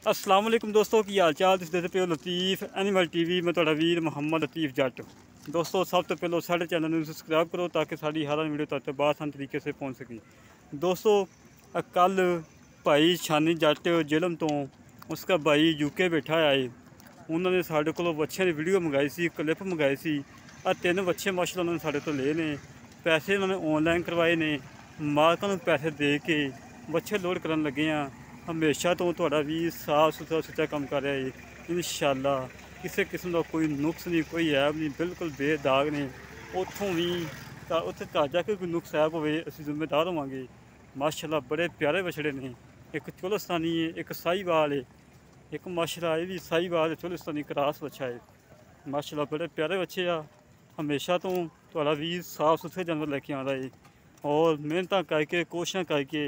अस्सलाम वालेकुम दोस्तों की हाल चाल तुम देखते पे लतीफ़ एनिमल टीवी मैं तुहाडा वीर मुहम्मद लतीफ़ जट। दोस्तों सब तो पहले साढ़े चैनल में सबसक्राइब करो ताकि साड़ी हर वीडियो तक बासान तरीके से पहुँच सके। दोस्तों कल भाई शानी जट जेलम तो उसका भाई यूके बैठा है। उन्होंने साढ़े को बच्चों की वीडियो मंगाई सी, क्लिप मंगाई सी। तीन बच्चे माशाल्लाह उन्होंने साढ़े तो ले ने, पैसे उन्होंने ऑनलाइन करवाए ने, मालकां नूं पैसे दे के बच्चे लोड करन लगे हैं। हमेशा तो तुहाडा भी साफ सुथरा सुच्चा काम कर रहा है। इंशाअल्लाह किसी किस्म का कोई नुक्स नहीं, कोई ऐब नहीं, बिल्कुल बेदाग ने। उतों भी उत्थे घर जाके कोई नुक्स ऐब होवे असीं जिम्मेदार होवांगे। माशाल्लाह बड़े प्यारे बछड़े ने, एक चोलस्तानी है, एक साहीवाल है, एक माशाल्लाह ये भी साहीवाल चोलस्तानी क्रॉस बच्चा है। माशाल्लाह बड़े प्यारे बच्चे आ। हमेशा तो तुहाडा भी साफ सुथरे जानवर लेके आंदा है और मेहनत करके कोशिशें करके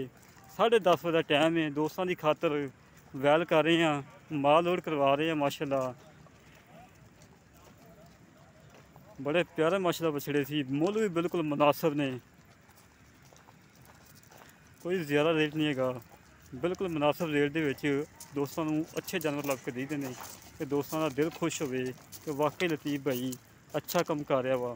10:30 बजे टाइम है, दोस्तों की खातर वैल कर रहे हैं, माल लोड करवा रहे हैं। माशाल्लाह बड़े प्यारे माशाल्लाह बछड़े सी, मुल भी बिल्कुल मुनासिब ने, कोई ज़्यादा रेट नहीं है, बिल्कुल मुनासिब रेट के दोस्तों को अच्छे जानवर लग के देते हैं कि दोस्तों का दिल खुश हो कि वाकई लतीफ़ भाई अच्छा काम कर रहा वा।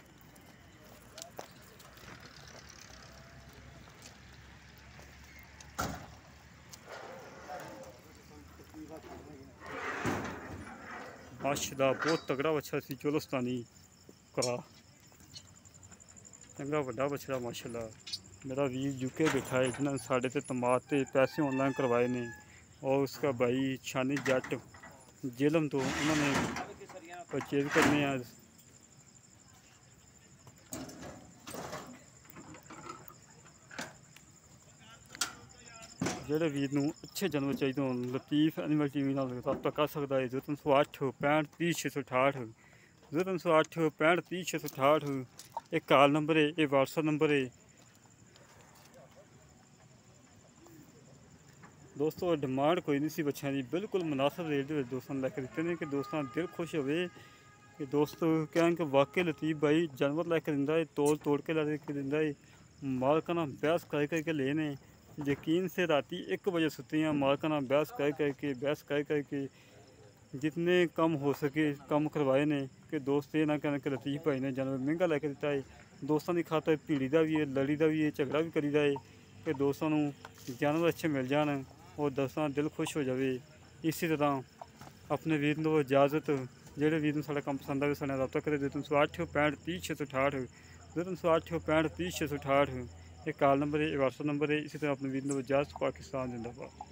माशाल्लाह बहुत तगड़ा बच्चा सी चोलस्तानी का, चंगा वड्डा बछड़ा। माशाल्लाह मेरा वीर यूके बैठा है जिन्होंने साढ़े ते तमात ते पैसे ऑनलाइन करवाए ने, और उसका भाई शानी जट जेलम तो उन्होंने परचेज करने हैं। जोड़े वीर नूं अच्छे जानवर चाहिए हो लतीफ़ एनिमल टीवी नाल रब्ता कर सकता है। 0308 65 30 668, 0308 65 30 668 एक कॉल नंबर है, ये व्हाट्सअप नंबर है। दोस्तों डिमांड कोई नहीं सी बच्चों की, बिल्कुल मुनासिब रेट दोस्तों ने लैके दिते हैं कि दोस्तों दिल खुश हो कि दोस्त कहें कि वाकई लतीफ़ भाई जानवर लैके दिंदा है, तोड़ के लैके दिंदा है। मालकां नाल बहस करके लेने, यकीन से राती 1 बजे सुते हैं, मालकां नाल बहस करके जितने कम हो सके कम करवाए ने कि दोस्त ये ना कहने कि लतीफ़ भाई ने जानवर महंगा लैके दिता है। दोस्तों की खातर भीड़ी का भी है, लड़ी का भी है, झगड़ा भी करीदा है कि दोस्तों को जानवर अच्छे मिल जान और दोस्तों दिल खुश हो जाए। इसी तरह अपने वीर को इजाज़त, जोड़े वीर साढ़ा काम पसंद आए साढ़े रब्ता करें। 0308 65 30 668, 0308 65 30 668 एक कॉल नंबर है, व्हाट्सअप नंबर है। इसी तरह अपने वीर को इजाज़त, पाकिस्तान जिंदाबाद।